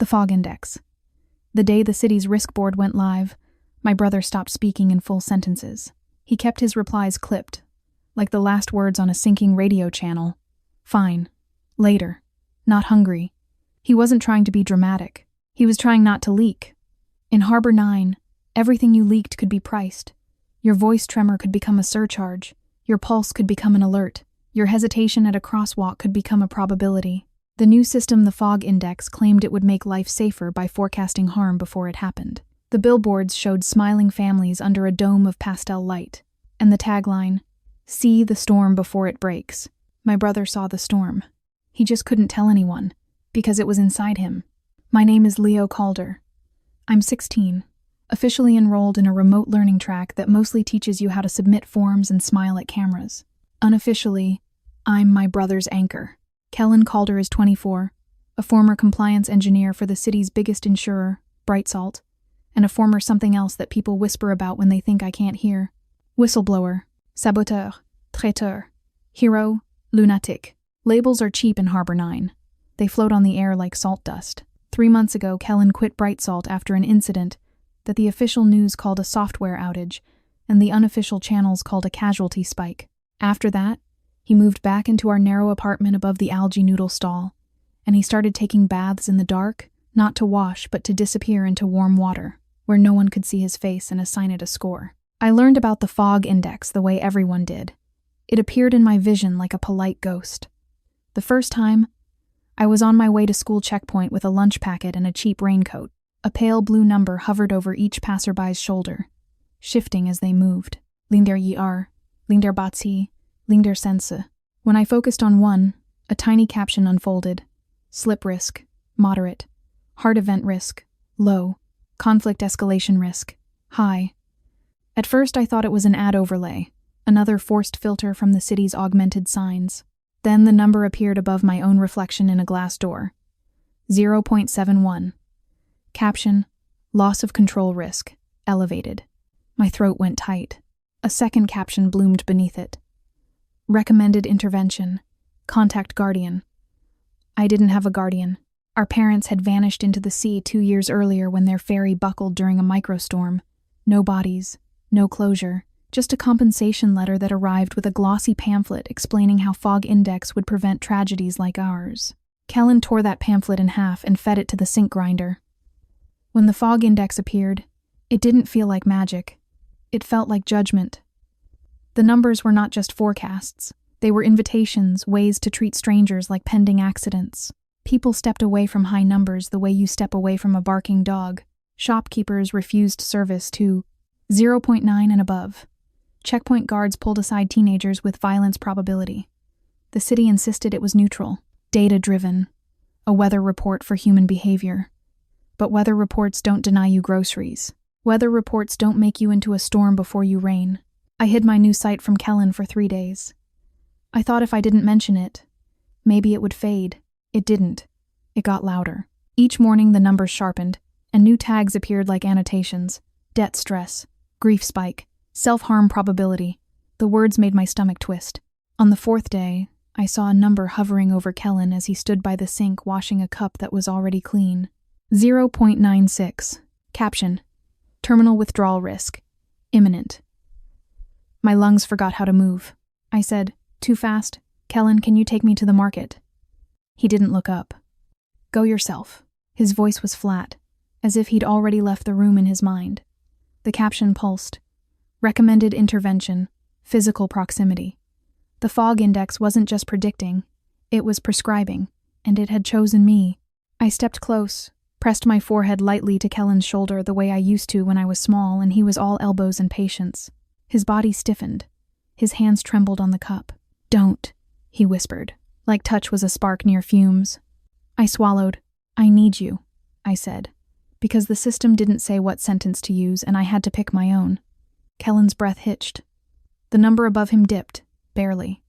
The fog index. The day the city's risk board went live, my brother stopped speaking in full sentences. He kept his replies clipped, like the last words on a sinking radio channel. Fine. Later. Not hungry. He wasn't trying to be dramatic. He was trying not to leak. In Harbor 9, everything you leaked could be priced. Your voice tremor could become a surcharge. Your pulse could become an alert. Your hesitation at a crosswalk could become a probability. The new system, the fog index, claimed it would make life safer by forecasting harm before it happened. The billboards showed smiling families under a dome of pastel light. And the tagline, "See the storm before it breaks." My brother saw the storm. He just couldn't tell anyone, because it was inside him. My name is Leo Calder. I'm 16, officially enrolled in a remote learning track that mostly teaches you how to submit forms and smile at cameras. Unofficially, I'm my brother's anchor. Kellen Calder is 24, a former compliance engineer for the city's biggest insurer, Brightsalt, and a former something else that people whisper about when they think I can't hear. Whistleblower, saboteur, traiteur, hero, lunatic. Labels are cheap in Harbor 9. They float on the air like salt dust. 3 months ago, Kellen quit Brightsalt after an incident that the official news called a software outage and the unofficial channels called a casualty spike. After that, he moved back into our narrow apartment above the algae noodle stall, and he started taking baths in the dark, not to wash but to disappear into warm water, where no one could see his face and assign it a score. I learned about the fog index the way everyone did. It appeared in my vision like a polite ghost. The first time, I was on my way to school checkpoint with a lunch packet and a cheap raincoat. A pale blue number hovered over each passerby's shoulder, shifting as they moved. Linder Yar, Linder Batsi, Linder Sense. When I focused on one, a tiny caption unfolded. Slip risk, moderate. Heart event risk, low. Conflict escalation risk, high. At first I thought it was an ad overlay, another forced filter from the city's augmented signs. Then the number appeared above my own reflection in a glass door. 0.71. Caption, loss of control risk, elevated. My throat went tight. A second caption bloomed beneath it. Recommended intervention, contact guardian. I didn't have a guardian. Our parents had vanished into the sea 2 years earlier when their ferry buckled during a microstorm. No bodies, no closure, just a compensation letter that arrived with a glossy pamphlet explaining how fog index would prevent tragedies like ours. Kellen tore that pamphlet in half and fed it to the sink grinder. When the fog index appeared, it didn't feel like magic. It felt like judgment. The numbers were not just forecasts. They were invitations, ways to treat strangers like pending accidents. People stepped away from high numbers the way you step away from a barking dog. Shopkeepers refused service to 0.9 and above. Checkpoint guards pulled aside teenagers with violence probability. The city insisted it was neutral, data-driven, a weather report for human behavior. But weather reports don't deny you groceries. Weather reports don't make you into a storm before you rain. I hid my new sight from Kellen for 3 days. I thought if I didn't mention it, maybe it would fade. It didn't. It got louder. Each morning the numbers sharpened, and new tags appeared like annotations. Debt stress, grief spike, self-harm probability. The words made my stomach twist. On the 4th day, I saw a number hovering over Kellen as he stood by the sink washing a cup that was already clean. 0.96. Caption, terminal withdrawal risk, imminent. My lungs forgot how to move. I said, too fast. Kellen, can you take me to the market? He didn't look up. Go yourself. His voice was flat, as if he'd already left the room in his mind. The caption pulsed. Recommended intervention, physical proximity. The fog index wasn't just predicting, it was prescribing, and it had chosen me. I stepped close, pressed my forehead lightly to Kellen's shoulder the way I used to when I was small and he was all elbows and patience. His body stiffened. His hands trembled on the cup. Don't, he whispered, like touch was a spark near fumes. I swallowed. I need you, I said, because the system didn't say what sentence to use and I had to pick my own. Kellen's breath hitched. The number above him dipped, barely.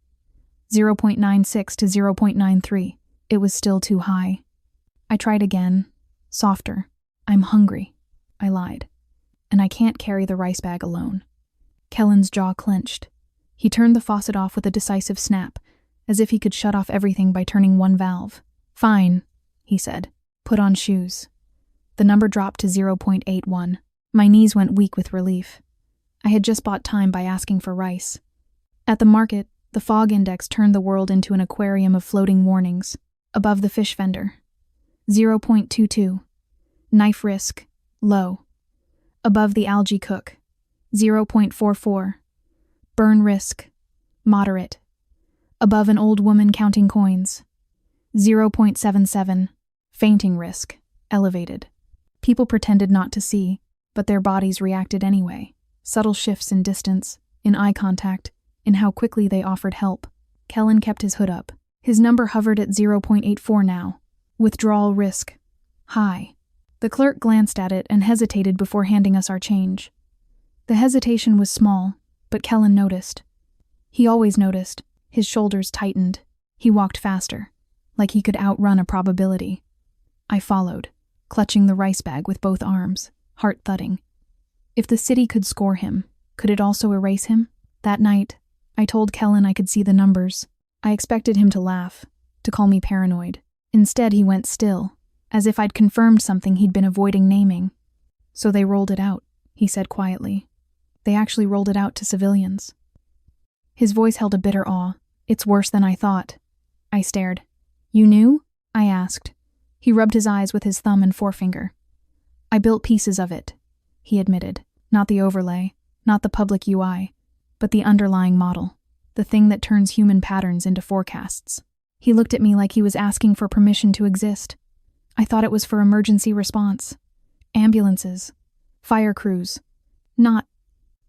0.96 to 0.93. It was still too high. I tried again, softer. I'm hungry, I lied, and I can't carry the rice bag alone. Kellen's jaw clenched. He turned the faucet off with a decisive snap, as if he could shut off everything by turning one valve. Fine, he said. Put on shoes. The number dropped to 0.81. My knees went weak with relief. I had just bought time by asking for rice. At the market, the fog index turned the world into an aquarium of floating warnings. Above the fish vendor, 0.22. Knife risk, low. Above the algae cook, 0.44. Burn risk, moderate. Above an old woman counting coins, 0.77. Fainting risk, elevated. People pretended not to see, but their bodies reacted anyway. Subtle shifts in distance, in eye contact, in how quickly they offered help. Kellen kept his hood up. His number hovered at 0.84 now. Withdrawal risk, high. The clerk glanced at it and hesitated before handing us our change. The hesitation was small, but Kellen noticed. He always noticed. His shoulders tightened. He walked faster, like he could outrun a probability. I followed, clutching the rice bag with both arms, heart thudding. If the city could score him, could it also erase him? That night, I told Kellen I could see the numbers. I expected him to laugh, to call me paranoid. Instead, he went still, as if I'd confirmed something he'd been avoiding naming. So they rolled it out, he said quietly. They actually rolled it out to civilians. His voice held a bitter awe. It's worse than I thought. I stared. You knew? I asked. He rubbed his eyes with his thumb and forefinger. I built pieces of it, he admitted. Not the overlay, not the public UI, but the underlying model, the thing that turns human patterns into forecasts. He looked at me like he was asking for permission to exist. I thought it was for emergency response. Ambulances. Fire crews. Not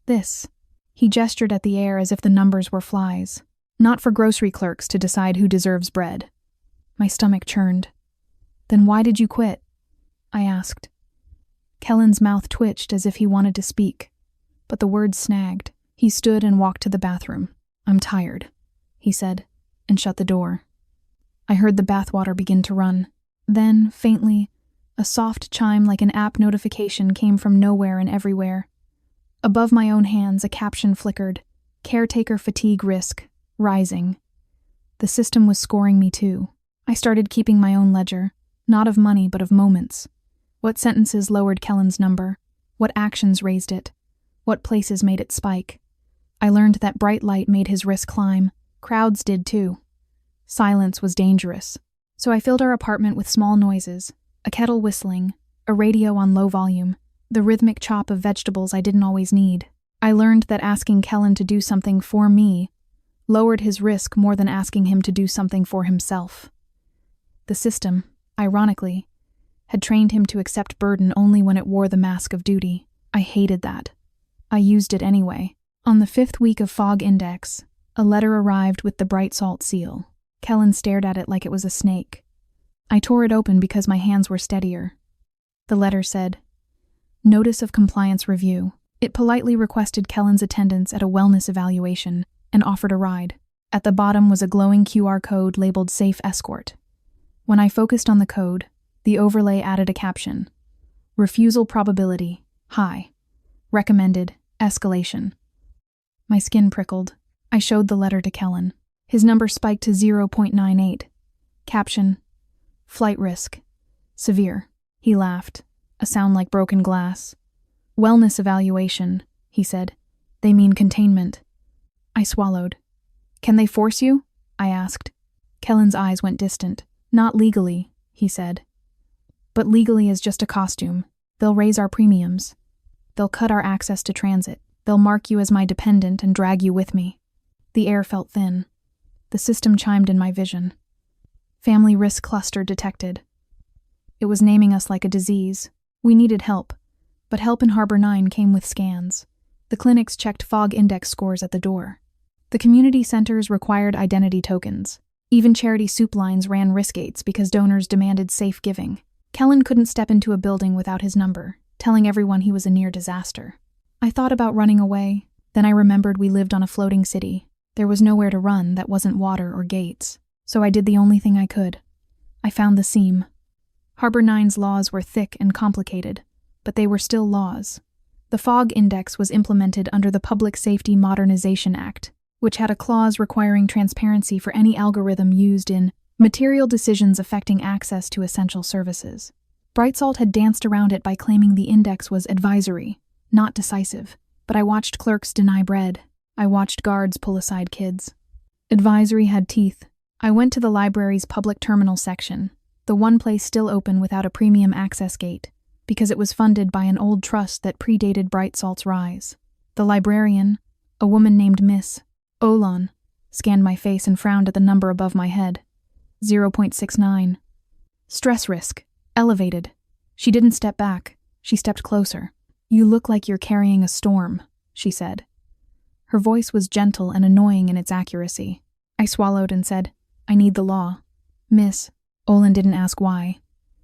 this. He gestured at the air as if the numbers were flies. Not for grocery clerks to decide who deserves bread. My stomach churned. Then why did you quit? I asked. Kellen's mouth twitched as if he wanted to speak, but the words snagged. He stood and walked to the bathroom. I'm tired, he said, and shut the door. I heard the bathwater begin to run. Then, faintly, a soft chime like an app notification came from nowhere and everywhere. Above my own hands, a caption flickered. Caretaker fatigue risk, rising. The system was scoring me too. I started keeping my own ledger, not of money but of moments. What sentences lowered Kellen's number? What actions raised it? What places made it spike? I learned that bright light made his risk climb. Crowds did too. Silence was dangerous. So I filled our apartment with small noises, a kettle whistling, a radio on low volume, the rhythmic chop of vegetables I didn't always need. I learned that asking Kellen to do something for me lowered his risk more than asking him to do something for himself. The system, ironically, had trained him to accept burden only when it wore the mask of duty. I hated that. I used it anyway. On the 5th week of Fog Index, a letter arrived with the bright salt seal. Kellen stared at it like it was a snake. I tore it open because my hands were steadier. The letter said, Notice of Compliance Review. It politely requested Kellen's attendance at a wellness evaluation and offered a ride. At the bottom was a glowing QR code labeled Safe Escort. When I focused on the code, the overlay added a caption. Refusal probability, high. Recommended, escalation. My skin prickled. I showed the letter to Kellen. His number spiked to 0.98. Caption, flight risk, severe. He laughed, a sound like broken glass. Wellness evaluation, he said. They mean containment. I swallowed. Can they force you? I asked. Kellen's eyes went distant. Not legally, he said. But legally is just a costume. They'll raise our premiums. They'll cut our access to transit. They'll mark you as my dependent and drag you with me. The air felt thin. The system chimed in my vision. Family risk cluster detected. It was naming us like a disease. We needed help, but help in Harbor 9 came with scans. The clinics checked fog index scores at the door. The community centers required identity tokens. Even charity soup lines ran risk gates because donors demanded safe giving. Kellen couldn't step into a building without his number, telling everyone he was a near disaster. I thought about running away. Then I remembered we lived on a floating city. There was nowhere to run that wasn't water or gates. So I did the only thing I could. I found the seam. Harbor 9's laws were thick and complicated, but they were still laws. The Fog Index was implemented under the Public Safety Modernization Act, which had a clause requiring transparency for any algorithm used in Material decisions affecting access to essential services. Brightsalt had danced around it by claiming the index was advisory, not decisive. But I watched clerks deny bread. I watched guards pull aside kids. Advisory had teeth. I went to the library's public terminal section, the one place still open without a premium access gate, because it was funded by an old trust that predated Brightsalt's rise. The librarian, a woman named Miss Olan, scanned my face and frowned at the number above my head. 0.69. Stress risk. Elevated. She didn't step back. She stepped closer. "You look like you're carrying a storm," she said. Her voice was gentle and annoying in its accuracy. I swallowed and said, "I need the law." Miss Olin didn't ask why.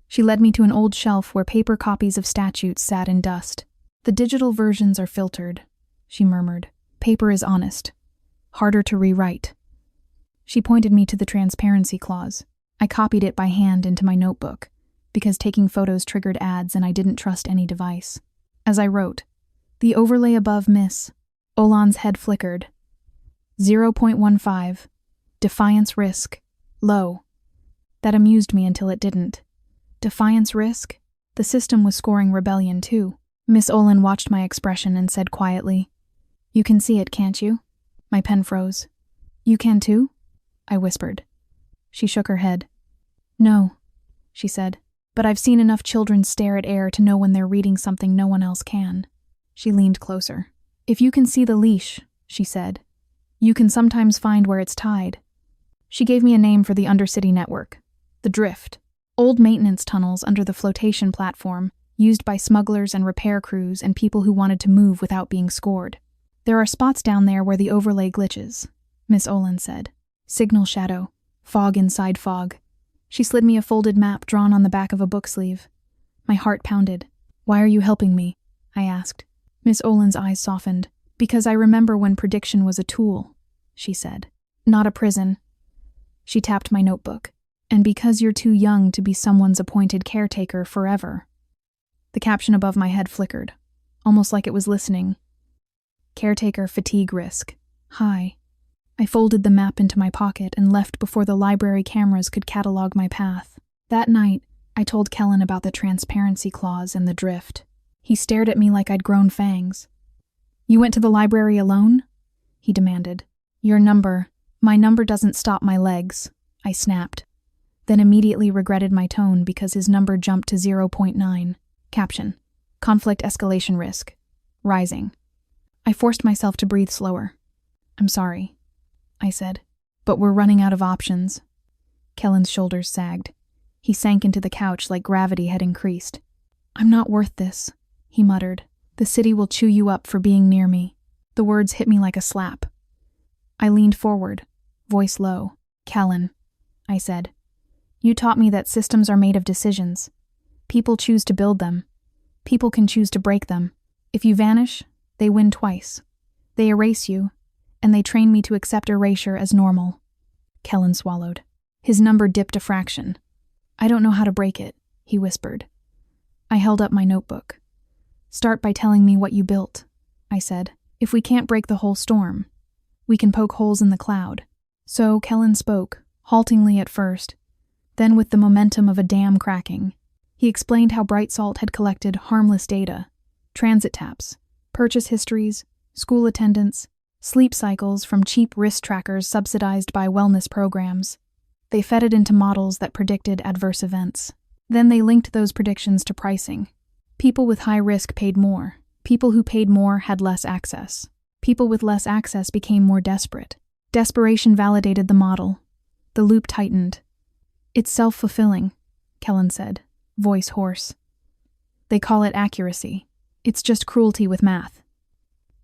She led me to an old shelf where paper copies of statutes sat in dust. "The digital versions are filtered," she murmured. "Paper is honest. Harder to rewrite." She pointed me to the transparency clause. I copied it by hand into my notebook, because taking photos triggered ads and I didn't trust any device. As I wrote, the overlay above Miss Olan's head flickered. 0.15. Defiance risk. Low. That amused me until it didn't. Defiance risk? The system was scoring rebellion too. Miss Olin watched my expression and said quietly, "You can see it, can't you?" My pen froze. "You can too?" I whispered. She shook her head. "No," she said. "But I've seen enough children stare at air to know when they're reading something no one else can." She leaned closer. "If you can see the leash," she said, "you can sometimes find where it's tied." She gave me a name for the undercity network. The drift. Old maintenance tunnels under the flotation platform, used by smugglers and repair crews and people who wanted to move without being scored. "There are spots down there where the overlay glitches," Miss Olin said. "Signal shadow. Fog inside fog." She slid me a folded map drawn on the back of a book sleeve. My heart pounded. "Why are you helping me?" I asked. Miss Olin's eyes softened. "Because I remember when prediction was a tool," she said. "Not a prison." She tapped my notebook. "And because you're too young to be someone's appointed caretaker forever." The caption above my head flickered, almost like it was listening. "Caretaker fatigue risk. High." I folded the map into my pocket and left before the library cameras could catalog my path. That night, I told Kellen about the transparency clause and the drift. He stared at me like I'd grown fangs. "You went to the library alone?" he demanded. My number doesn't stop my legs," I snapped, then immediately regretted my tone because his number jumped to 0.9. Caption: Conflict escalation risk. Rising. I forced myself to breathe slower. "I'm sorry," I said, "but we're running out of options." Kellen's shoulders sagged. He sank into the couch like gravity had increased. "I'm not worth this," he muttered. "The city will chew you up for being near me." The words hit me like a slap. I leaned forward, voice low. "Kellen," I said, "you taught me that systems are made of decisions. People choose to build them. People can choose to break them. If you vanish, they win twice. They erase you, and they train me to accept erasure as normal." Kellen swallowed. His number dipped a fraction. "I don't know how to break it," he whispered. I held up my notebook. "Start by telling me what you built," I said. "If we can't break the whole storm, we can poke holes in the cloud." So Kellen spoke, haltingly at first, then with the momentum of a dam cracking. He explained how Brightsalt had collected harmless data, transit taps, purchase histories, school attendance, sleep cycles from cheap wrist trackers subsidized by wellness programs. They fed it into models that predicted adverse events. Then they linked those predictions to pricing. People with high risk paid more. People who paid more had less access. People with less access became more desperate. Desperation validated the model. The loop tightened. "It's self-fulfilling," Kellen said, voice hoarse. "They call it accuracy. It's just cruelty with math."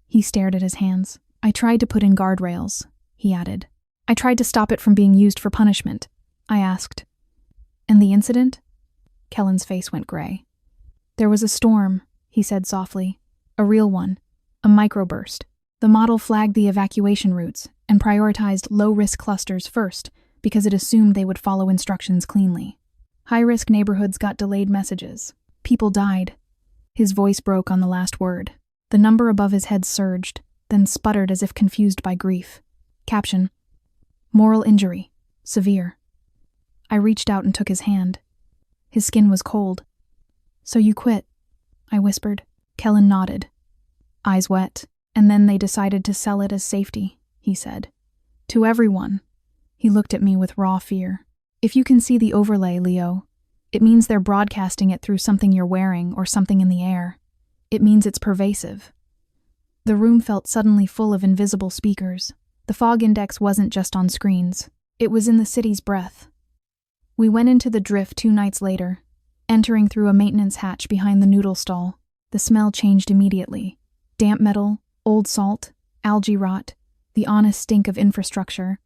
He stared at his hands. "I tried to put in guardrails," he added. "I tried to stop it from being used for punishment," I asked. "And the incident?" Kellen's face went gray. "There was a storm," he said softly. "A real one. A microburst. The model flagged the evacuation routes and prioritized low-risk clusters first because it assumed they would follow instructions cleanly. High-risk neighborhoods got delayed messages. People died." His voice broke on the last word. The number above his head surged, then sputtered as if confused by grief. Caption: Moral injury. Severe. I reached out and took his hand. His skin was cold. "So you quit?" I whispered. Kellen nodded, eyes wet. "And then they decided to sell it as safety," he said. "To everyone." He looked at me with raw fear. "If you can see the overlay, Leo, it means they're broadcasting it through something you're wearing or something in the air. It means it's pervasive." The room felt suddenly full of invisible speakers. The fog index wasn't just on screens. It was in the city's breath. We went into the drift 2 nights later, entering through a maintenance hatch behind the noodle stall. The smell changed immediately. Damp metal, old salt, algae rot, the honest stink of infrastructure.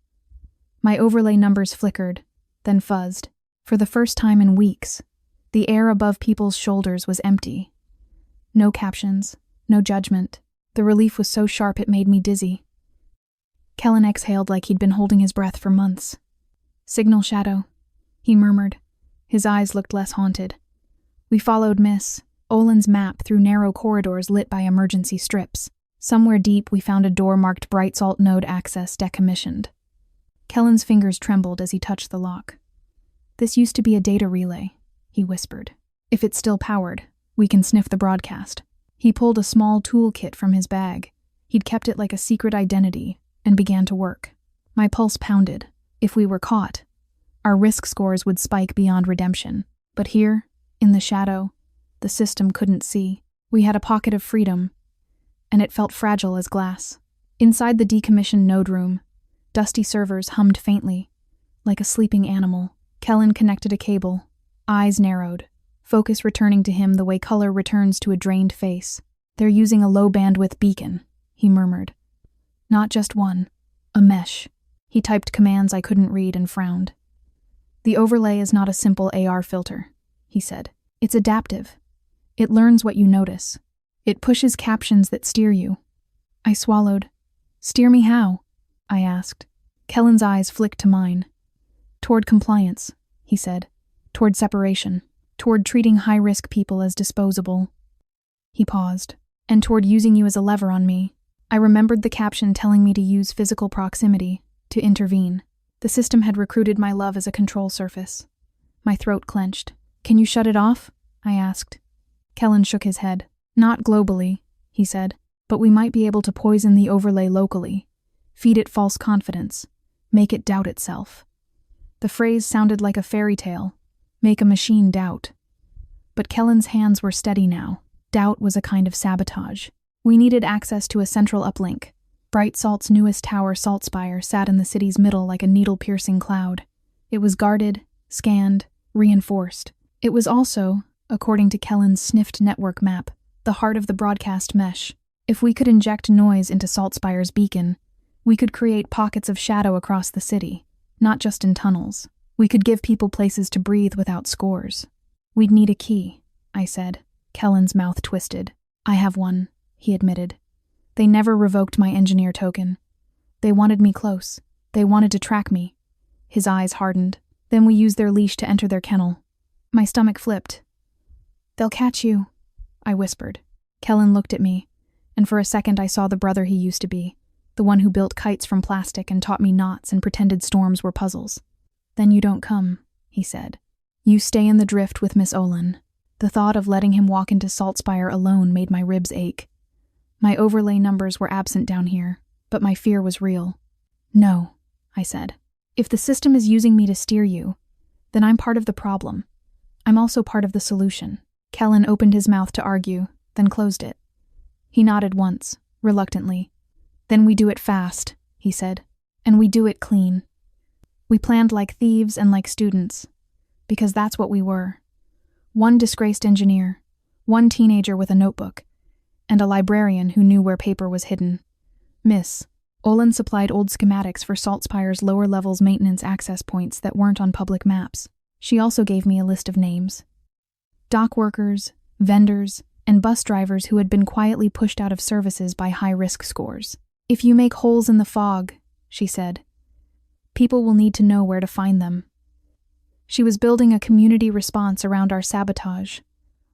My overlay numbers flickered, then fuzzed. For the first time in weeks, the air above people's shoulders was empty. No captions, no judgment. The relief was so sharp it made me dizzy. Kellen exhaled like he'd been holding his breath for months. "Signal shadow," he murmured. His eyes looked less haunted. We followed Miss Olin's map through narrow corridors lit by emergency strips. Somewhere deep, we found a door marked Bright Salt Node Access Decommissioned. Kellen's fingers trembled as he touched the lock. "This used to be a data relay," he whispered. "If it's still powered, we can sniff the broadcast." He pulled a small toolkit from his bag. He'd kept it like a secret identity, and began to work. My pulse pounded. If we were caught, our risk scores would spike beyond redemption. But here, in the shadow, the system couldn't see. We had a pocket of freedom, and it felt fragile as glass. Inside the decommissioned node room, dusty servers hummed faintly, like a sleeping animal. Kellen connected a cable, eyes narrowed, focus returning to him the way color returns to a drained face. "They're using a low-bandwidth beacon," he murmured. "Not just one, a mesh." He typed commands I couldn't read and frowned. "The overlay is not a simple AR filter," he said. "It's adaptive. It learns what you notice. It pushes captions that steer you." I swallowed. "Steer me how?" I asked. Kellen's eyes flicked to mine. "Toward compliance," he said. "Toward separation. Toward treating high-risk people as disposable." He paused. "And toward using you as a lever on me." I remembered the caption telling me to use physical proximity, to intervene. The system had recruited my love as a control surface. My throat clenched. "Can you shut it off?" I asked. Kellen shook his head. "Not globally," he said, "but we might be able to poison the overlay locally, feed it false confidence, make it doubt itself." The phrase sounded like a fairy tale, make a machine doubt. But Kellen's hands were steady now. Doubt was a kind of sabotage. We needed access to a central uplink. Bright Salt's newest tower, Saltspire, sat in the city's middle like a needle-piercing cloud. It was guarded, scanned, reinforced. It was also, according to Kellen's sniffed network map, the heart of the broadcast mesh. If we could inject noise into Saltspire's beacon, we could create pockets of shadow across the city, not just in tunnels. We could give people places to breathe without scores. "We'd need a key," I said. Kellen's mouth twisted. "I have one," he admitted. "They never revoked my engineer token. They wanted me close. They wanted to track me." His eyes hardened. "Then we used their leash to enter their kennel." My stomach flipped. "They'll catch you," I whispered. Kellen looked at me, and for a second I saw the brother he used to be, the one who built kites from plastic and taught me knots and pretended storms were puzzles. "Then you don't come," he said. "You stay in the drift with Miss Olin." The thought of letting him walk into Saltspire alone made my ribs ache. My overlay numbers were absent down here, but my fear was real. "No," I said. "If the system is using me to steer you, then I'm part of the problem. I'm also part of the solution." Kellen opened his mouth to argue, then closed it. He nodded once, reluctantly. "Then we do it fast," he said. "And we do it clean. We planned like thieves and like students, because that's what we were. One disgraced engineer, one teenager with a notebook, and a librarian who knew where paper was hidden. Miss Olin supplied old schematics for Saltspire's lower levels maintenance access points that weren't on public maps. She also gave me a list of names. Dock workers, vendors, and bus drivers who had been quietly pushed out of services by high-risk scores. "If you make holes in the fog," she said, "people will need to know where to find them." She was building a community response around our sabotage,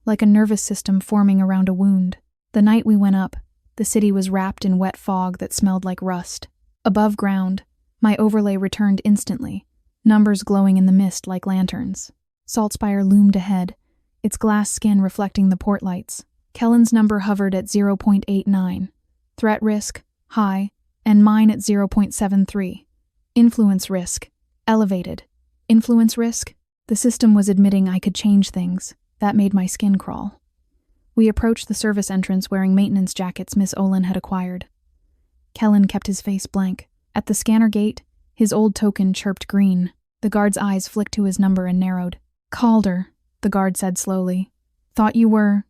like a nervous system forming around a wound. The night we went up, the city was wrapped in wet fog that smelled like rust. Above ground, my overlay returned instantly, numbers glowing in the mist like lanterns. Saltspire loomed ahead, its glass skin reflecting the port lights. Kellen's number hovered at 0.89. Threat risk, high, and mine at 0.73. Influence risk, elevated. Influence risk? The system was admitting I could change things. That made my skin crawl. We approached the service entrance wearing maintenance jackets Miss Olin had acquired. Kellen kept his face blank. At the scanner gate, his old token chirped green. The guard's eyes flicked to his number and narrowed. Calder, the guard said slowly. Thought you were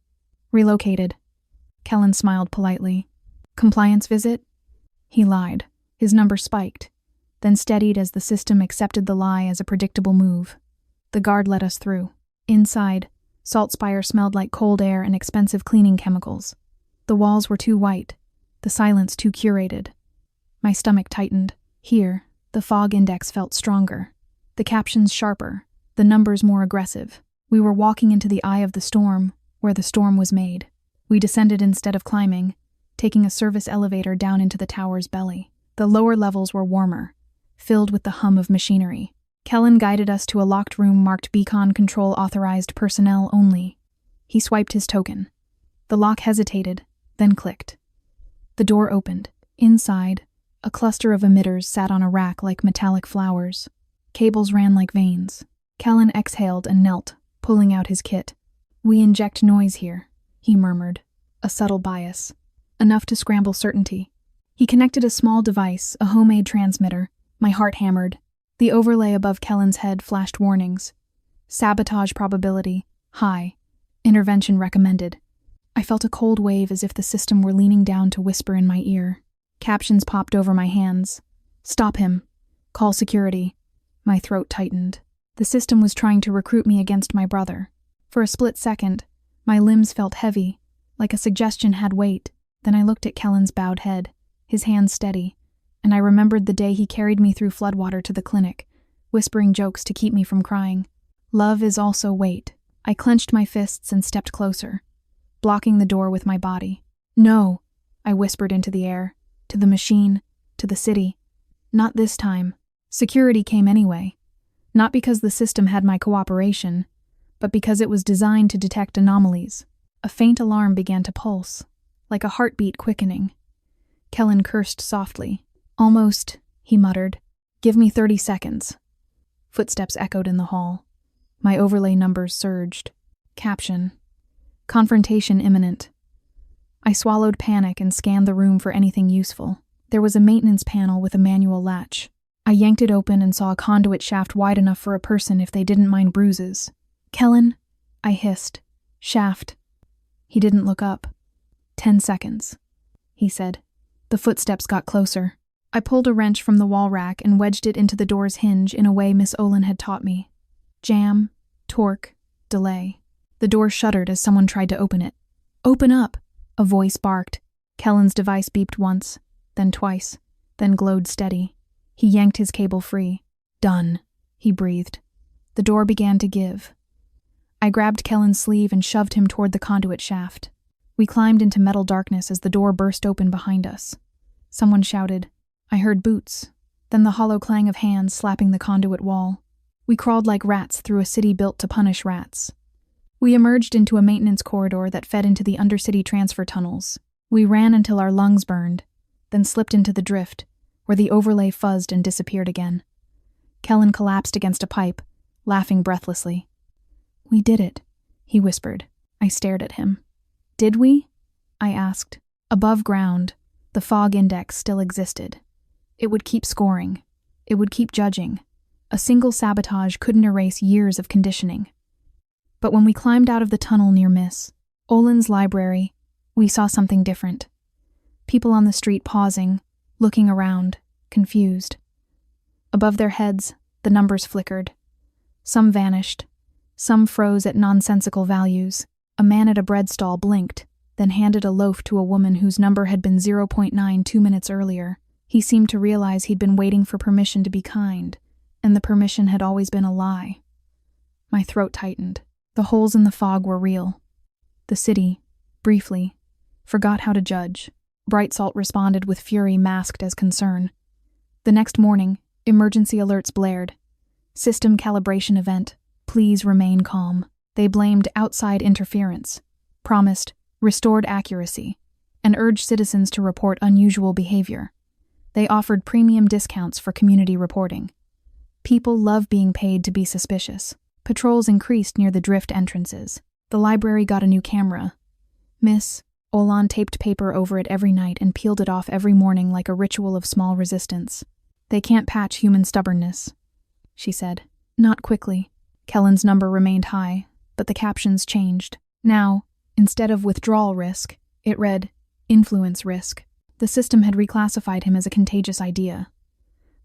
relocated. Kellen smiled politely. Compliance visit? He lied. His number spiked, then steadied as the system accepted the lie as a predictable move. The guard let us through. Inside, Saltspire smelled like cold air and expensive cleaning chemicals. The walls were too white, the silence too curated. My stomach tightened. Here, the fog index felt stronger, the captions sharper, the numbers more aggressive. We were walking into the eye of the storm, where the storm was made. We descended instead of climbing, taking a service elevator down into the tower's belly. The lower levels were warmer, filled with the hum of machinery. Kellen guided us to a locked room marked Beacon Control Authorized Personnel Only. He swiped his token. The lock hesitated, then clicked. The door opened. Inside, a cluster of emitters sat on a rack like metallic flowers. Cables ran like veins. Kellen exhaled and knelt, pulling out his kit. We inject noise here, he murmured. A subtle bias. Enough to scramble certainty. He connected a small device, a homemade transmitter. My heart hammered. The overlay above Kellen's head flashed warnings. Sabotage probability, high. Intervention recommended. I felt a cold wave as if the system were leaning down to whisper in my ear. Captions popped over my hands. Stop him. Call security. My throat tightened. The system was trying to recruit me against my brother. For a split second, my limbs felt heavy, like a suggestion had weight. Then I looked at Kellen's bowed head, his hands steady, and I remembered the day he carried me through floodwater to the clinic, whispering jokes to keep me from crying. Love is also weight. I clenched my fists and stepped closer, blocking the door with my body. No, I whispered into the air, to the machine, to the city. Not this time. Security came anyway. Not because the system had my cooperation, but because it was designed to detect anomalies. A faint alarm began to pulse, like a heartbeat quickening. Kellen cursed softly. Almost, he muttered. Give me 30 seconds. Footsteps echoed in the hall. My overlay numbers surged. Caption: confrontation imminent. I swallowed panic and scanned the room for anything useful. There was a maintenance panel with a manual latch. I yanked it open and saw a conduit shaft wide enough for a person if they didn't mind bruises. Kellen, I hissed. Shaft. He didn't look up. 10 seconds, he said. The footsteps got closer. I pulled a wrench from the wall rack and wedged it into the door's hinge in a way Miss Olin had taught me. Jam, torque, delay. The door shuddered as someone tried to open it. Open up, a voice barked. Kellen's device beeped once, then twice, then glowed steady. He yanked his cable free. Done, he breathed. The door began to give. I grabbed Kellen's sleeve and shoved him toward the conduit shaft. We climbed into metal darkness as the door burst open behind us. Someone shouted. I heard boots, then the hollow clang of hands slapping the conduit wall. We crawled like rats through a city built to punish rats. We emerged into a maintenance corridor that fed into the undercity transfer tunnels. We ran until our lungs burned, then slipped into the drift, where the overlay fuzzed and disappeared again. Kellen collapsed against a pipe, laughing breathlessly. We did it, he whispered. I stared at him. Did we? I asked. Above ground, the fog index still existed. It would keep scoring. It would keep judging. A single sabotage couldn't erase years of conditioning. But when we climbed out of the tunnel near Miss Olin's library, we saw something different. People on the street pausing, looking around, confused. Above their heads, the numbers flickered. Some vanished. Some froze at nonsensical values. A man at a bread stall blinked, then handed a loaf to a woman whose number had been 0.9 2 minutes earlier. He seemed to realize he'd been waiting for permission to be kind, and the permission had always been a lie. My throat tightened. The holes in the fog were real. The city, briefly, forgot how to judge. Bright Salt responded with fury masked as concern. The next morning, emergency alerts blared. System calibration event. Please remain calm. They blamed outside interference, promised restored accuracy, and urged citizens to report unusual behavior. They offered premium discounts for community reporting. People love being paid to be suspicious. Patrols increased near the drift entrances. The library got a new camera. Miss Olan taped paper over it every night and peeled it off every morning like a ritual of small resistance. They can't patch human stubbornness, she said. Not quickly. Kellen's number remained high, but the captions changed. Now, instead of withdrawal risk, it read influence risk. The system had reclassified him as a contagious idea.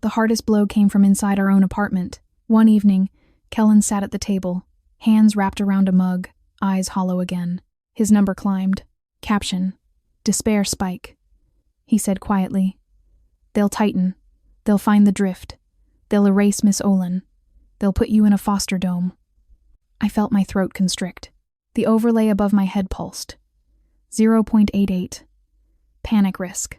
The hardest blow came from inside our own apartment. One evening, Kellen sat at the table, hands wrapped around a mug, eyes hollow again. His number climbed. Caption: Despair spike. He said quietly, "They'll tighten. They'll find the drift. They'll erase Miss Olin. They'll put you in a foster dome." I felt my throat constrict. The overlay above my head pulsed. 0.88. Panic risk.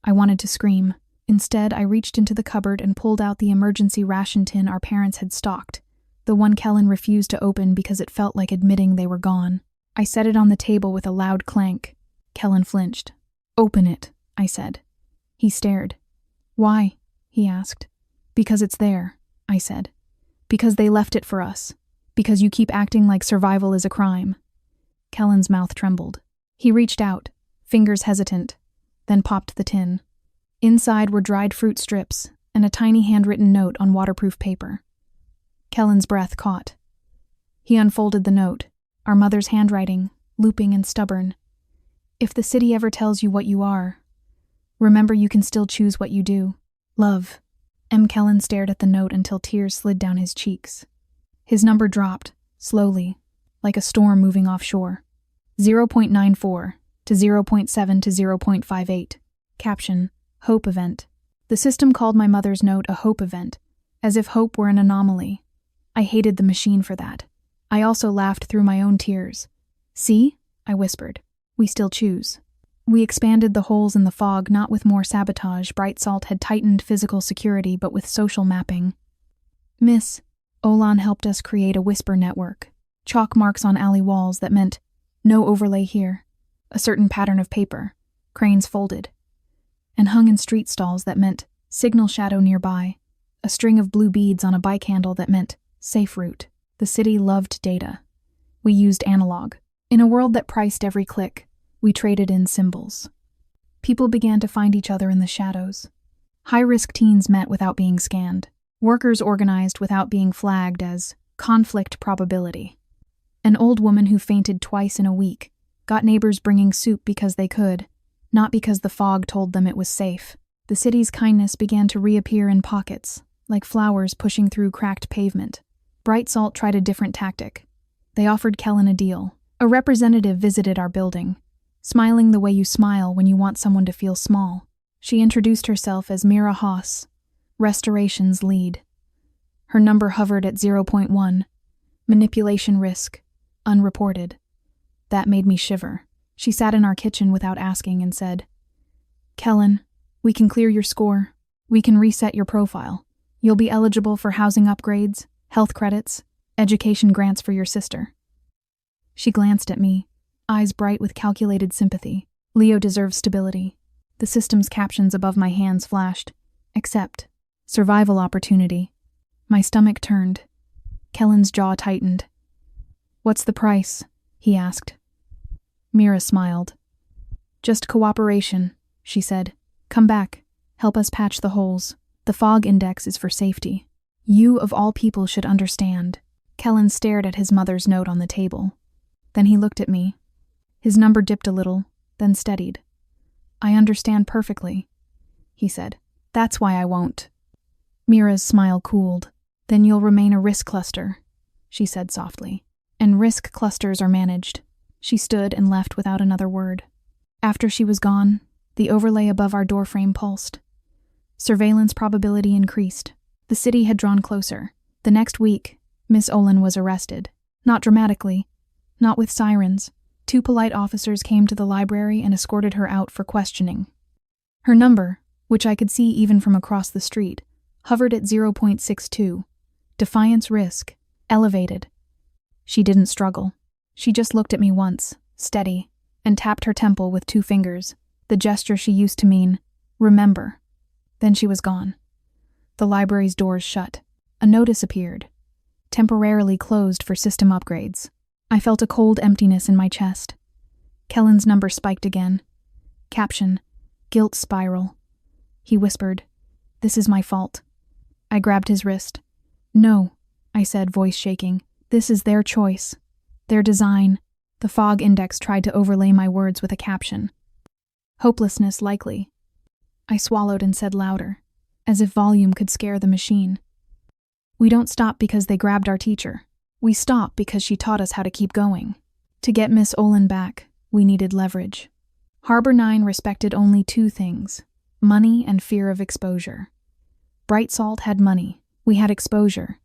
I wanted to scream. Instead, I reached into the cupboard and pulled out the emergency ration tin our parents had stocked, the one Kellen refused to open because it felt like admitting they were gone. I set it on the table with a loud clank. Kellen flinched. "Open it," I said. He stared. "Why?" he asked. "Because it's there," I said. "Because they left it for us. Because you keep acting like survival is a crime." Kellen's mouth trembled. He reached out, fingers hesitant, then popped the tin. Inside were dried fruit strips and a tiny handwritten note on waterproof paper. Kellen's breath caught. He unfolded the note, our mother's handwriting, looping and stubborn. "If the city ever tells you what you are, remember you can still choose what you do. Love." M. Kellen stared at the note until tears slid down his cheeks. His number dropped, slowly, like a storm moving offshore. 0.94 to 0.7 to 0.58. Caption: Hope event. The system called my mother's note a hope event, as if hope were an anomaly. I hated the machine for that. I also laughed through my own tears. "See?" I whispered. "We still choose." We expanded the holes in the fog not with more sabotage. Bright Salt had tightened physical security, but with social mapping. Miss Olan helped us create a whisper network. Chalk marks on alley walls that meant no overlay here. A certain pattern of paper, cranes folded. And hung in street stalls that meant signal shadow nearby. A string of blue beads on a bike handle that meant safe route. The city loved data. We used analog. In a world that priced every click, we traded in symbols. People began to find each other in the shadows. High-risk teens met without being scanned. Workers organized without being flagged as conflict probability. An old woman who fainted twice in a week got neighbors bringing soup because they could, not because the fog told them it was safe. The city's kindness began to reappear in pockets, like flowers pushing through cracked pavement. Bright Salt tried a different tactic. They offered Kellen a deal. A representative visited our building, smiling the way you smile when you want someone to feel small. She introduced herself as Mira Haas, Restoration's lead. Her number hovered at 0.1. Manipulation risk, unreported. That made me shiver. She sat in our kitchen without asking and said, "Kellen, we can clear your score. We can reset your profile. You'll be eligible for housing upgrades, health credits, education grants for your sister." She glanced at me, eyes bright with calculated sympathy. Leo deserves stability. The system's captions above my hands flashed. Accept. Survival opportunity. My stomach turned. Kellen's jaw tightened. "What's the price?" he asked. Mira smiled. "Just cooperation," she said. "Come back. Help us patch the holes. The fog index is for safety. You, of all people, should understand." Kellen stared at his mother's note on the table. Then he looked at me. His number dipped a little, then steadied. "I understand perfectly," he said. "That's why I won't." Mira's smile cooled. "Then you'll remain a risk cluster," she said softly. "And risk clusters are managed." She stood and left without another word. After she was gone, the overlay above our doorframe pulsed. Surveillance probability increased. The city had drawn closer. The next week, Miss Olin was arrested. Not dramatically, not with sirens. 2 polite officers came to the library and escorted her out for questioning. Her number, which I could see even from across the street, hovered at 0.62. Defiance risk. Elevated. She didn't struggle. She just looked at me once, steady, and tapped her temple with 2 fingers, the gesture she used to mean, remember. Then she was gone. The library's doors shut. A notice appeared. Temporarily closed for system upgrades. I felt a cold emptiness in my chest. Kellen's number spiked again. Caption, guilt spiral. He whispered, "This is my fault." I grabbed his wrist. "No," I said, voice shaking. "This is their choice. Their design." The fog index tried to overlay my words with a caption. "Hopelessness likely." I swallowed and said louder, as if volume could scare the machine. "We don't stop because they grabbed our teacher. We stop because she taught us how to keep going. To get Miss Olin back, we needed leverage. Harbor 9 respected only 2 things, money and fear of exposure. Bright Salt had money, we had exposure.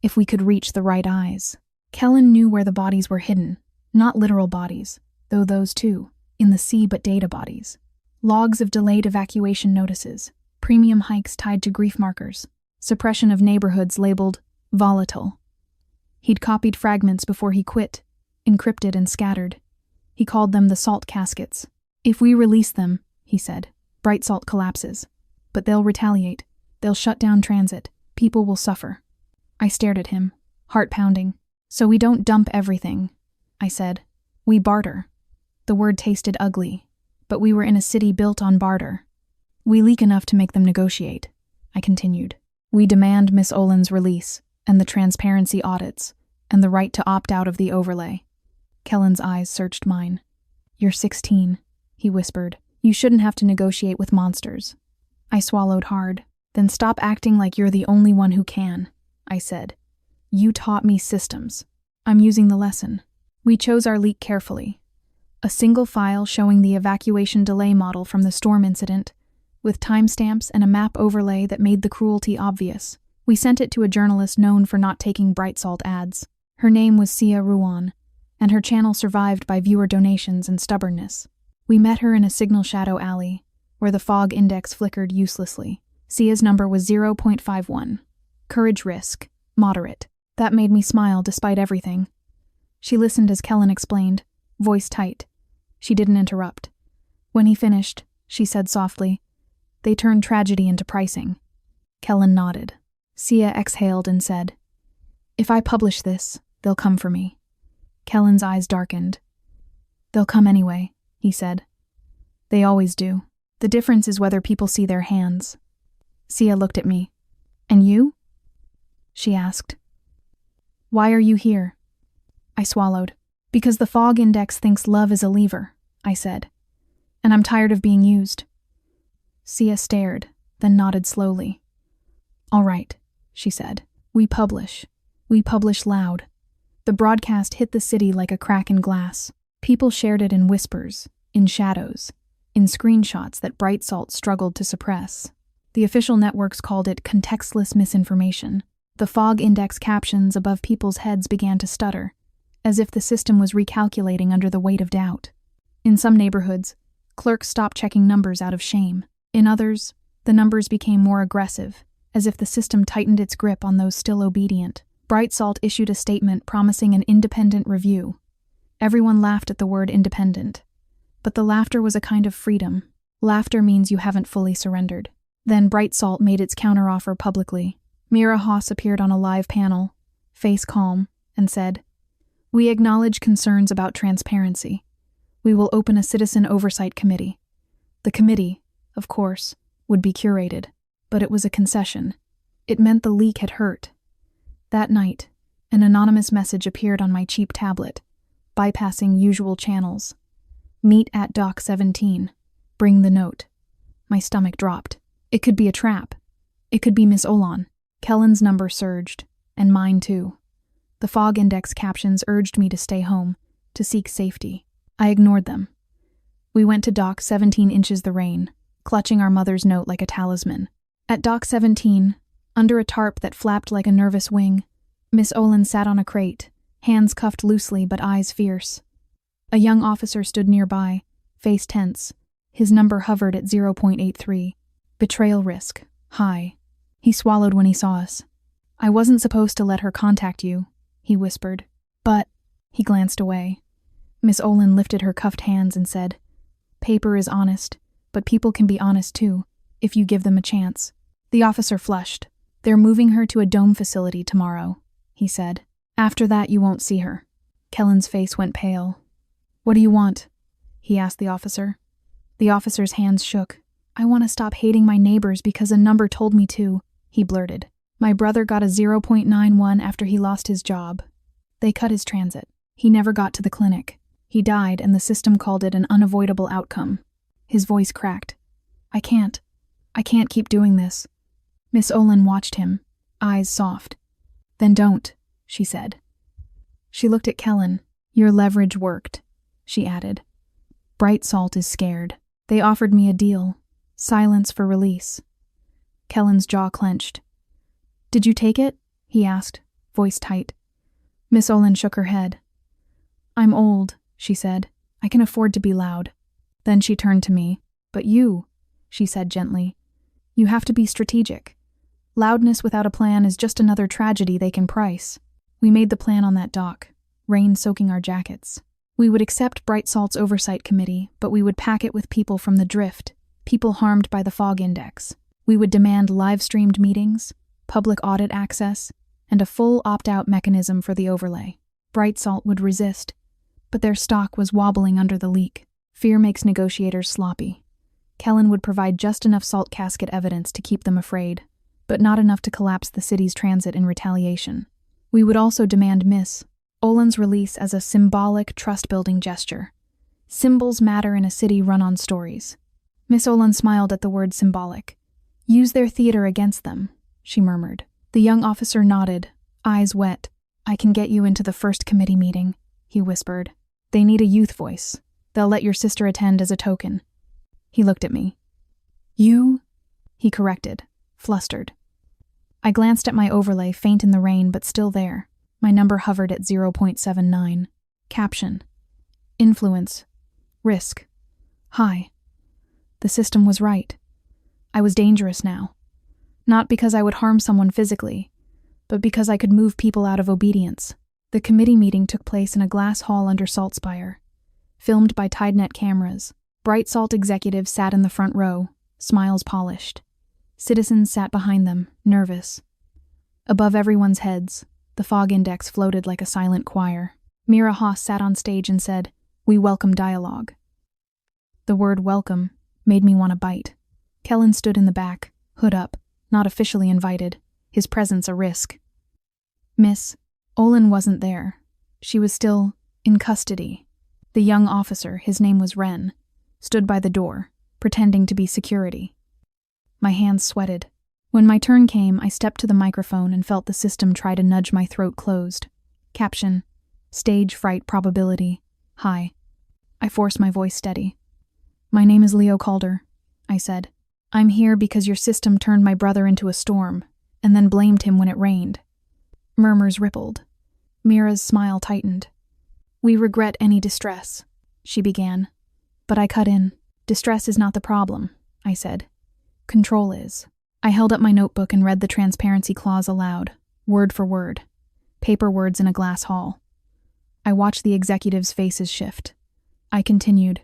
If we could reach the right eyes." Kellen knew where the bodies were hidden, not literal bodies, though those too, in the sea but data bodies. Logs of delayed evacuation notices, premium hikes tied to grief markers, suppression of neighborhoods labeled volatile. He'd copied fragments before he quit, encrypted and scattered. He called them the salt caskets. "If we release them," he said, "Bright Salt collapses. But they'll retaliate. They'll shut down transit. People will suffer." I stared at him, heart pounding. "So we don't dump everything," I said. "We barter." The word tasted ugly, but we were in a city built on barter. "We leak enough to make them negotiate," I continued. "We demand Miss Olin's release, and the transparency audits, and the right to opt out of the overlay." Kellen's eyes searched mine. "You're 16, he whispered. "You shouldn't have to negotiate with monsters." I swallowed hard. "Then stop acting like you're the only one who can," I said. "You taught me systems. I'm using the lesson." We chose our leak carefully. A single file showing the evacuation delay model from the storm incident, with timestamps and a map overlay that made the cruelty obvious. We sent it to a journalist known for not taking Bright Salt ads. Her name was Sia Ruan, and her channel survived by viewer donations and stubbornness. We met her in a signal shadow alley, where the fog index flickered uselessly. Sia's number was 0.51. Courage risk, moderate. That made me smile despite everything. She listened as Kellen explained, voice tight. She didn't interrupt. When he finished, she said softly, "They turned tragedy into pricing." Kellen nodded. Sia exhaled and said, "If I publish this, they'll come for me." Kellen's eyes darkened. "They'll come anyway," he said. "They always do. The difference is whether people see their hands." Sia looked at me. "And you?" she asked. "Why are you here?" I swallowed. "Because the fog index thinks love is a lever," I said. "And I'm tired of being used." Sia stared, then nodded slowly. "All right," she said. We publish. We publish loud." The broadcast hit the city like a crack in glass. People shared it in whispers, in shadows, in screenshots that Bright Salt struggled to suppress. The official networks called it contextless misinformation. The fog index captions above people's heads began to stutter, as if the system was recalculating under the weight of doubt. In some neighborhoods, clerks stopped checking numbers out of shame. In others, the numbers became more aggressive, as if the system tightened its grip on those still obedient. Bright Salt issued a statement promising an independent review. Everyone laughed at the word independent. But the laughter was a kind of freedom. Laughter means you haven't fully surrendered. Then Bright Salt made its counteroffer publicly. Mira Haas appeared on a live panel, face calm, and said, "We acknowledge concerns about transparency. We will open a citizen oversight committee. The committee, of course, would be curated, but it was a concession. It meant the leak had hurt." That night, an anonymous message appeared on my cheap tablet, bypassing usual channels. "Meet at Dock 17. Bring the note." My stomach dropped. It could be a trap. It could be Miss Olin. Kellen's number surged, and mine too. The fog index captions urged me to stay home, to seek safety. I ignored them. We went to Dock 17 inches the rain, clutching our mother's note like a talisman. At Dock 17, under a tarp that flapped like a nervous wing, Miss Olin sat on a crate, hands cuffed loosely but eyes fierce. A young officer stood nearby, face tense. His number hovered at 0.83. Betrayal risk, high. He swallowed when he saw us. I wasn't supposed to let her contact you, he whispered. But, he glanced away. Miss Olin lifted her cuffed hands and said, Paper is honest, but people can be honest too, if you give them a chance. The officer flushed. They're moving her to a dome facility tomorrow, he said. After that, you won't see her. Kellen's face went pale. What do you want? He asked the officer. The officer's hands shook. I want to stop hating my neighbors because a number told me to, he blurted. My brother got a 0.91 after he lost his job. They cut his transit. He never got to the clinic. He died and the system called it an unavoidable outcome. His voice cracked. I can't keep doing this. Miss Olin watched him, eyes soft. Then don't, she said. She looked at Kellen. Your leverage worked, she added. Bright Salt is scared. They offered me a deal. Silence for release. Kellen's jaw clenched. Did you take it? He asked, voice tight. Miss Olin shook her head. I'm old, she said. I can afford to be loud. Then she turned to me. But you, she said gently. You have to be strategic. Loudness without a plan is just another tragedy they can price. We made the plan on that dock, rain soaking our jackets. We would accept Bright Salt's oversight committee, but we would pack it with people from the drift, people harmed by the fog index. We would demand live-streamed meetings, public audit access, and a full opt-out mechanism for the overlay. Bright Salt would resist, but their stock was wobbling under the leak. Fear makes negotiators sloppy. Kellen would provide just enough salt casket evidence to keep them afraid, but not enough to collapse the city's transit in retaliation. We would also demand Miss Olin's release as a symbolic trust-building gesture. Symbols matter in a city run on stories. Miss Olin smiled at the word symbolic. Use their theater against them, she murmured. The young officer nodded, eyes wet. I can get you into the first committee meeting, he whispered. They need a youth voice. They'll let your sister attend as a token. He looked at me. You? He corrected, flustered. I glanced at my overlay, faint in the rain but still there. My number hovered at 0.79. Caption. Influence. Risk. High. The system was right. I was dangerous now. Not because I would harm someone physically, but because I could move people out of obedience. The committee meeting took place in a glass hall under Saltspire. Filmed by TideNet cameras, Bright Salt executives sat in the front row, smiles polished. Citizens sat behind them, nervous. Above everyone's heads, the fog index floated like a silent choir. Mira Haas sat on stage and said, "We welcome dialogue." The word welcome made me want to bite. Kellen stood in the back, hood up, not officially invited, his presence a risk. Miss Olin wasn't there. She was still in custody. The young officer, his name was Wren, stood by the door, pretending to be security. My hands sweated. When my turn came, I stepped to the microphone and felt the system try to nudge my throat closed. Caption. Stage fright probability. High. I forced my voice steady. My name is Leo Calder, I said. I'm here because your system turned my brother into a storm, and then blamed him when it rained. Murmurs rippled. Mira's smile tightened. We regret any distress, she began. But I cut in. Distress is not the problem, I said. Control is. I held up my notebook and read the transparency clause aloud, word for word. Paper words in a glass hall. I watched the executives' faces shift. I continued.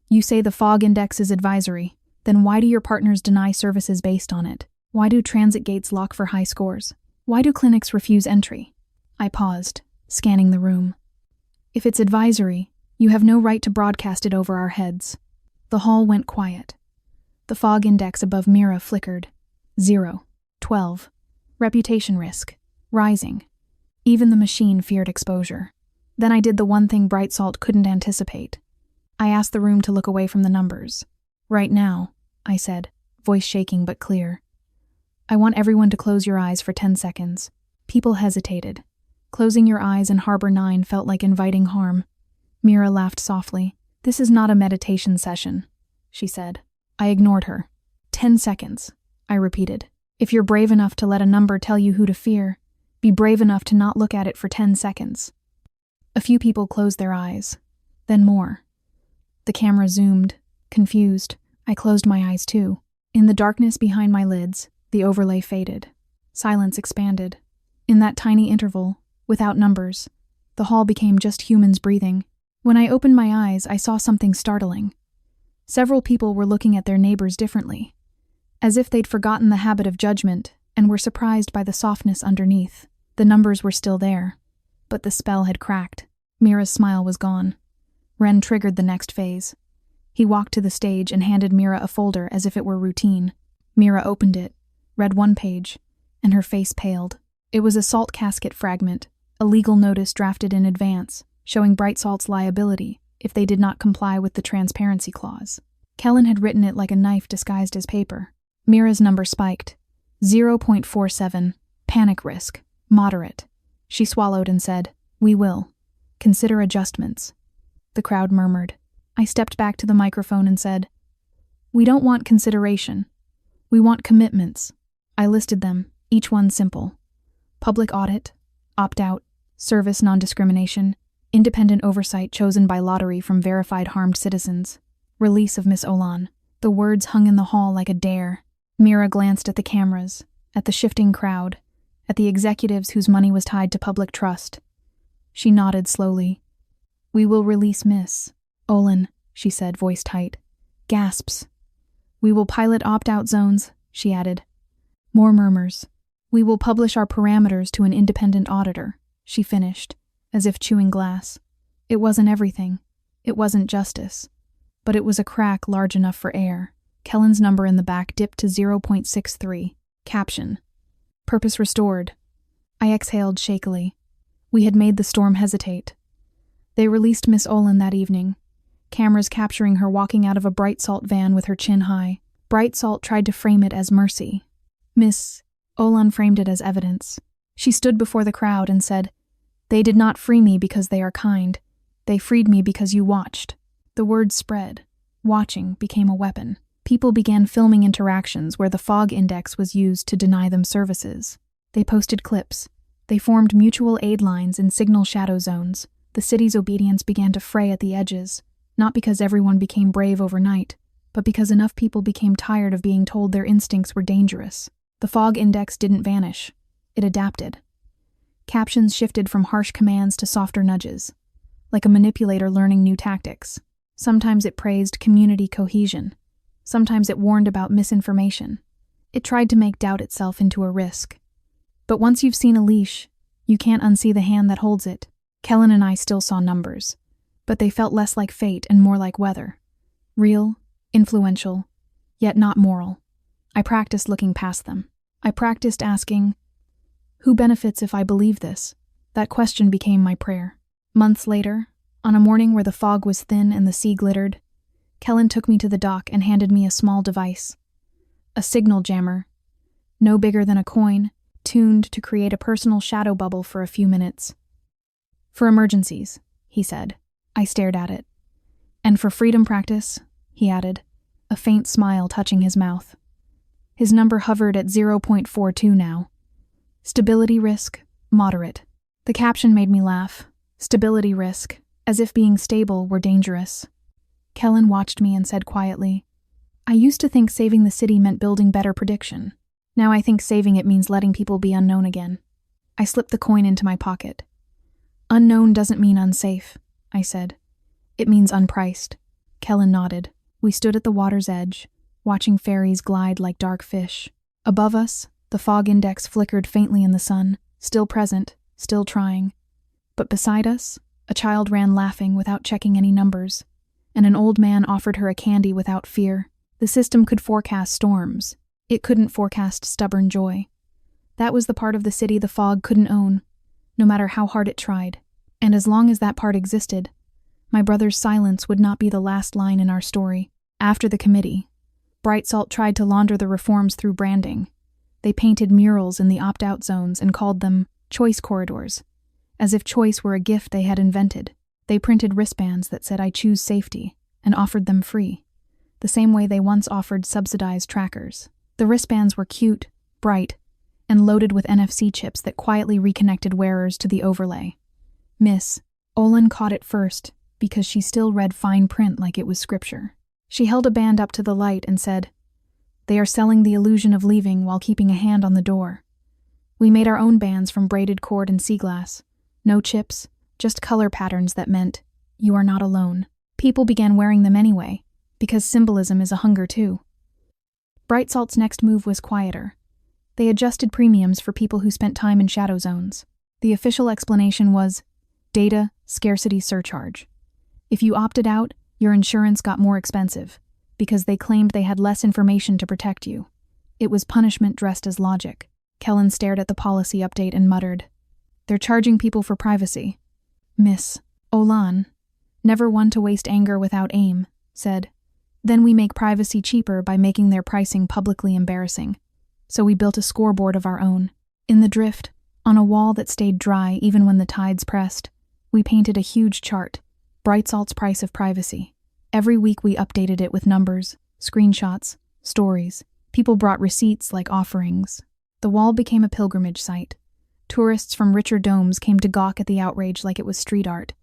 You say the fog index is advisory. Then why do your partners deny services based on it? Why do transit gates lock for high scores? Why do clinics refuse entry? I paused, scanning the room. If it's advisory, you have no right to broadcast it over our heads. The hall went quiet. The fog index above Mira flickered. 0, 12. Reputation risk. Rising. Even the machine feared exposure. Then I did the one thing Bright Salt couldn't anticipate. I asked the room to look away from the numbers. Right now, I said, voice shaking but clear. I want everyone to close your eyes for 10 seconds. People hesitated. Closing your eyes in Harbor 9 felt like inviting harm. Mira laughed softly. This is not a meditation session, she said. I ignored her. 10 seconds, I repeated. If you're brave enough to let a number tell you who to fear, be brave enough to not look at it for 10 seconds. A few people closed their eyes. Then more. The camera zoomed. Confused, I closed my eyes too. In the darkness behind my lids, the overlay faded. Silence expanded. In that tiny interval, without numbers, the hall became just humans breathing. When I opened my eyes, I saw something startling. Several people were looking at their neighbors differently, as if they'd forgotten the habit of judgment and were surprised by the softness underneath. The numbers were still there, but the spell had cracked. Mira's smile was gone. Ren triggered the next phase. He walked to the stage and handed Mira a folder as if it were routine. Mira opened it, read one page, and her face paled. It was a salt casket fragment, a legal notice drafted in advance, showing Bright Salt's liability if they did not comply with the transparency clause. Kellen had written it like a knife disguised as paper. Mira's number spiked. 0.47. Panic risk. Moderate. She swallowed and said, "We will. Consider adjustments." The crowd murmured. I stepped back to the microphone and said, "We don't want consideration. We want commitments." I listed them, each one simple. Public audit, opt-out, service non-discrimination, independent oversight chosen by lottery from verified harmed citizens, release of Miss Olan. The words hung in the hall like a dare. Mira glanced at the cameras, at the shifting crowd, at the executives whose money was tied to public trust. She nodded slowly. "We will release Miss Olan," she said, voice tight. Gasps. "We will pilot opt-out zones," she added. More murmurs. "We will publish our parameters to an independent auditor," she finished, as if chewing glass. It wasn't everything. It wasn't justice. But it was a crack large enough for air. Kellen's number in the back dipped to 0.63. Caption: Purpose restored. I exhaled shakily. We had made the storm hesitate. They released Miss Olan that evening, cameras capturing her walking out of a Bright Salt van with her chin high. Bright Salt tried to frame it as mercy. Miss Olan framed it as evidence. She stood before the crowd and said, "They did not free me because they are kind. They freed me because you watched." The word spread. Watching became a weapon. People began filming interactions where the fog index was used to deny them services. They posted clips. They formed mutual aid lines in signal shadow zones. The city's obedience began to fray at the edges, not because everyone became brave overnight, but because enough people became tired of being told their instincts were dangerous. The fog index didn't vanish. It adapted. Captions shifted from harsh commands to softer nudges, like a manipulator learning new tactics. Sometimes it praised community cohesion. Sometimes it warned about misinformation. It tried to make doubt itself into a risk. But once you've seen a leash, you can't unsee the hand that holds it. Kellen and I still saw numbers, but they felt less like fate and more like weather. Real, influential, yet not moral. I practiced looking past them. I practiced asking, who benefits if I believe this? That question became my prayer. Months later, on a morning where the fog was thin and the sea glittered, Kellen took me to the dock and handed me a small device. A signal jammer, no bigger than a coin, tuned to create a personal shadow bubble for a few minutes. "For emergencies," he said. I stared at it. "And for freedom practice," he added, a faint smile touching his mouth. His number hovered at 0.42 now. Stability risk, moderate. The caption made me laugh. Stability risk, as if being stable were dangerous. Kellen watched me and said quietly, "I used to think saving the city meant building better prediction. Now I think saving it means letting people be unknown again." I slipped the coin into my pocket. "Unknown doesn't mean unsafe," I said. "It means unpriced." Kellen nodded. We stood at the water's edge, watching ferries glide like dark fish. Above us, the fog index flickered faintly in the sun, still present, still trying. But beside us, a child ran laughing without checking any numbers, and an old man offered her a candy without fear. The system could forecast storms. It couldn't forecast stubborn joy. That was the part of the city the fog couldn't own, no matter how hard it tried. And as long as that part existed, my brother's silence would not be the last line in our story. After the committee, Bright Salt tried to launder the reforms through branding. They painted murals in the opt-out zones and called them choice corridors, as if choice were a gift they had invented. They printed wristbands that said "I choose safety" and offered them free, the same way they once offered subsidized trackers. The wristbands were cute, bright, and loaded with NFC chips that quietly reconnected wearers to the overlay. Miss Olan caught it first because she still read fine print like it was scripture. She held a band up to the light and said, "They are selling the illusion of leaving while keeping a hand on the door. We made our own bands from braided cord and sea glass. No chips, just color patterns that meant, you are not alone. People began wearing them anyway, because symbolism is a hunger too. Bright Salt's next move was quieter. They adjusted premiums for people who spent time in shadow zones. The official explanation was data scarcity surcharge. If you opted out, your insurance got more expensive, because they claimed they had less information to protect you. It was punishment dressed as logic. Kellen stared at the policy update and muttered, "They're charging people for privacy." Miss Olan, never one to waste anger without aim, said, "Then we make privacy cheaper by making their pricing publicly embarrassing. So we built a scoreboard of our own. In the drift, on a wall that stayed dry even when the tides pressed, we painted a huge chart, Bright Salt's price of privacy. Every week we updated it with numbers, screenshots, stories. People brought receipts like offerings. The wall became a pilgrimage site. Tourists from richer domes came to gawk at the outrage like it was street art.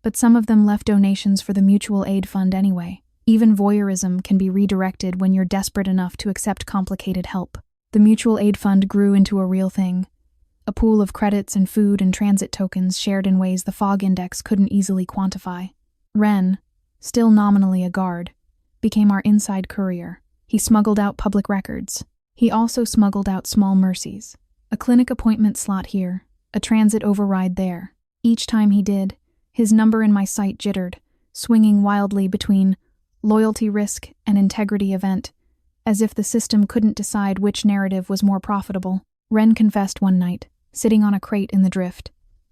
But some of them left donations for the mutual aid fund anyway. Even voyeurism can be redirected when you're desperate enough to accept complicated help. The mutual aid fund grew into a real thing. A pool of credits and food and transit tokens shared in ways the fog index couldn't easily quantify. Ren, still nominally a guard, became our inside courier. He smuggled out public records. He also smuggled out small mercies. A clinic appointment slot here, a transit override there. Each time he did, his number in my sight jittered, swinging wildly between loyalty risk and integrity event, as if the system couldn't decide which narrative was more profitable. Ren confessed one night, sitting on a crate in the drift.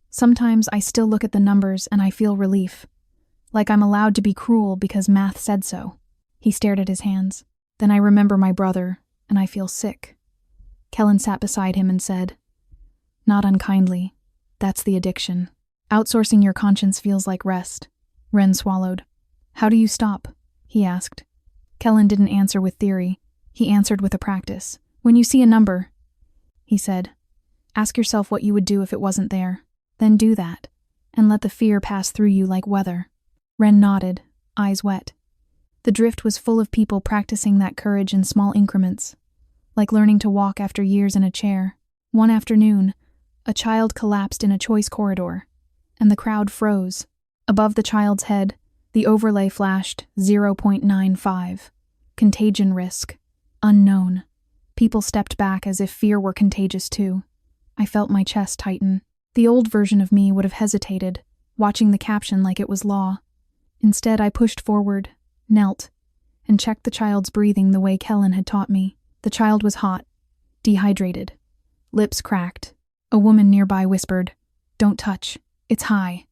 "Sometimes I still look at the numbers and I feel relief. Like I'm allowed to be cruel because math said so." He stared at his hands. "Then I remember my brother, and I feel sick." Kellen sat beside him and said, "Not unkindly. That's the addiction. Outsourcing your conscience feels like rest." Ren swallowed. "How do you stop?" he asked. Kellen didn't answer with theory. He answered with a practice. "When you see a number," he said, "ask yourself what you would do if it wasn't there. Then do that, and let the fear pass through you like weather." Ren nodded, eyes wet. The drift was full of people practicing that courage in small increments, like learning to walk after years in a chair. One afternoon, a child collapsed in a choice corridor, and the crowd froze. Above the child's head, the overlay flashed 0.95. Contagion risk. Unknown. People stepped back as if fear were contagious too. I felt my chest tighten. The old version of me would have hesitated, watching the caption like it was law. Instead, I pushed forward, knelt, and checked the child's breathing the way Kellen had taught me. The child was hot, dehydrated, lips cracked. A woman nearby whispered, "Don't touch, it's high."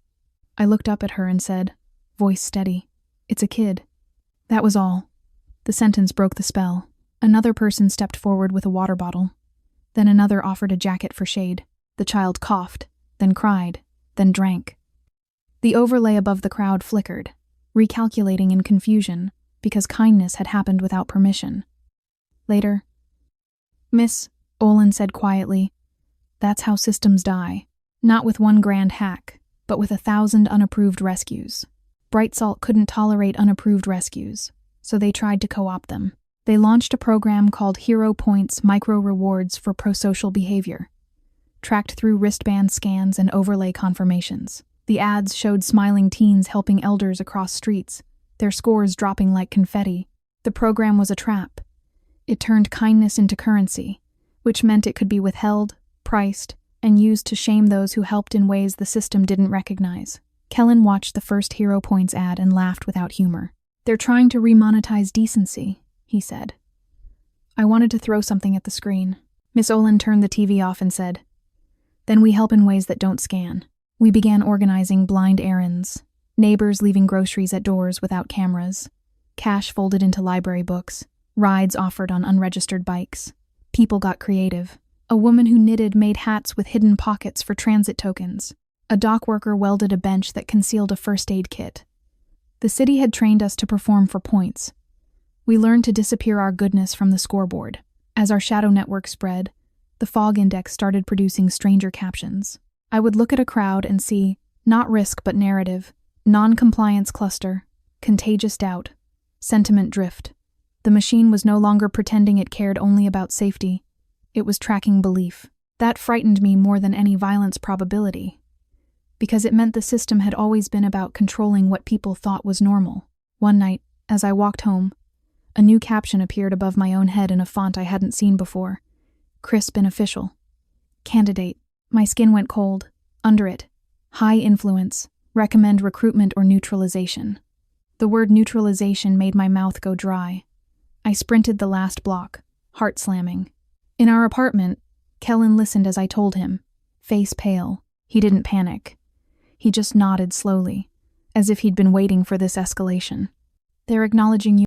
I looked up at her and said, voice steady, "It's a kid." That was all. The sentence broke the spell. Another person stepped forward with a water bottle. Then another offered a jacket for shade. The child coughed, then cried, then drank. The overlay above the crowd flickered, recalculating in confusion, because kindness had happened without permission. Later, "Miss," Olin said quietly, "that's how systems die. Not with one grand hack, but with 1,000 unapproved rescues." Bright Salt couldn't tolerate unapproved rescues, so they tried to co-opt them. They launched a program called Hero Points Micro Rewards for Prosocial Behavior, tracked through wristband scans and overlay confirmations. The ads showed smiling teens helping elders across streets, their scores dropping like confetti. The program was a trap. It turned kindness into currency, which meant it could be withheld, priced, and used to shame those who helped in ways the system didn't recognize. Kellen watched the first Hero Points ad and laughed without humor. "They're trying to remonetize decency," he said. I wanted to throw something at the screen. Miss Olin turned the TV off and said, "Then we help in ways that don't scan." We began organizing blind errands, neighbors leaving groceries at doors without cameras, cash folded into library books, rides offered on unregistered bikes. People got creative. A woman who knitted made hats with hidden pockets for transit tokens. A dock worker welded a bench that concealed a first aid kit. The city had trained us to perform for points. We learned to disappear our goodness from the scoreboard. As our shadow network spread, the fog index started producing stranger captions. I would look at a crowd and see, not risk but narrative, non-compliance cluster, contagious doubt, sentiment drift. The machine was no longer pretending it cared only about safety. It was tracking belief. That frightened me more than any violence probability, because it meant the system had always been about controlling what people thought was normal. One night, as I walked home, a new caption appeared above my own head in a font I hadn't seen before. Crisp and official. Candidate. My skin went cold. Under it, high influence, recommend recruitment or neutralization. The word neutralization made my mouth go dry. I sprinted the last block, heart slamming. In our apartment, Kellen listened as I told him, face pale. He didn't panic. He just nodded slowly, as if he'd been waiting for this escalation. They're acknowledging you.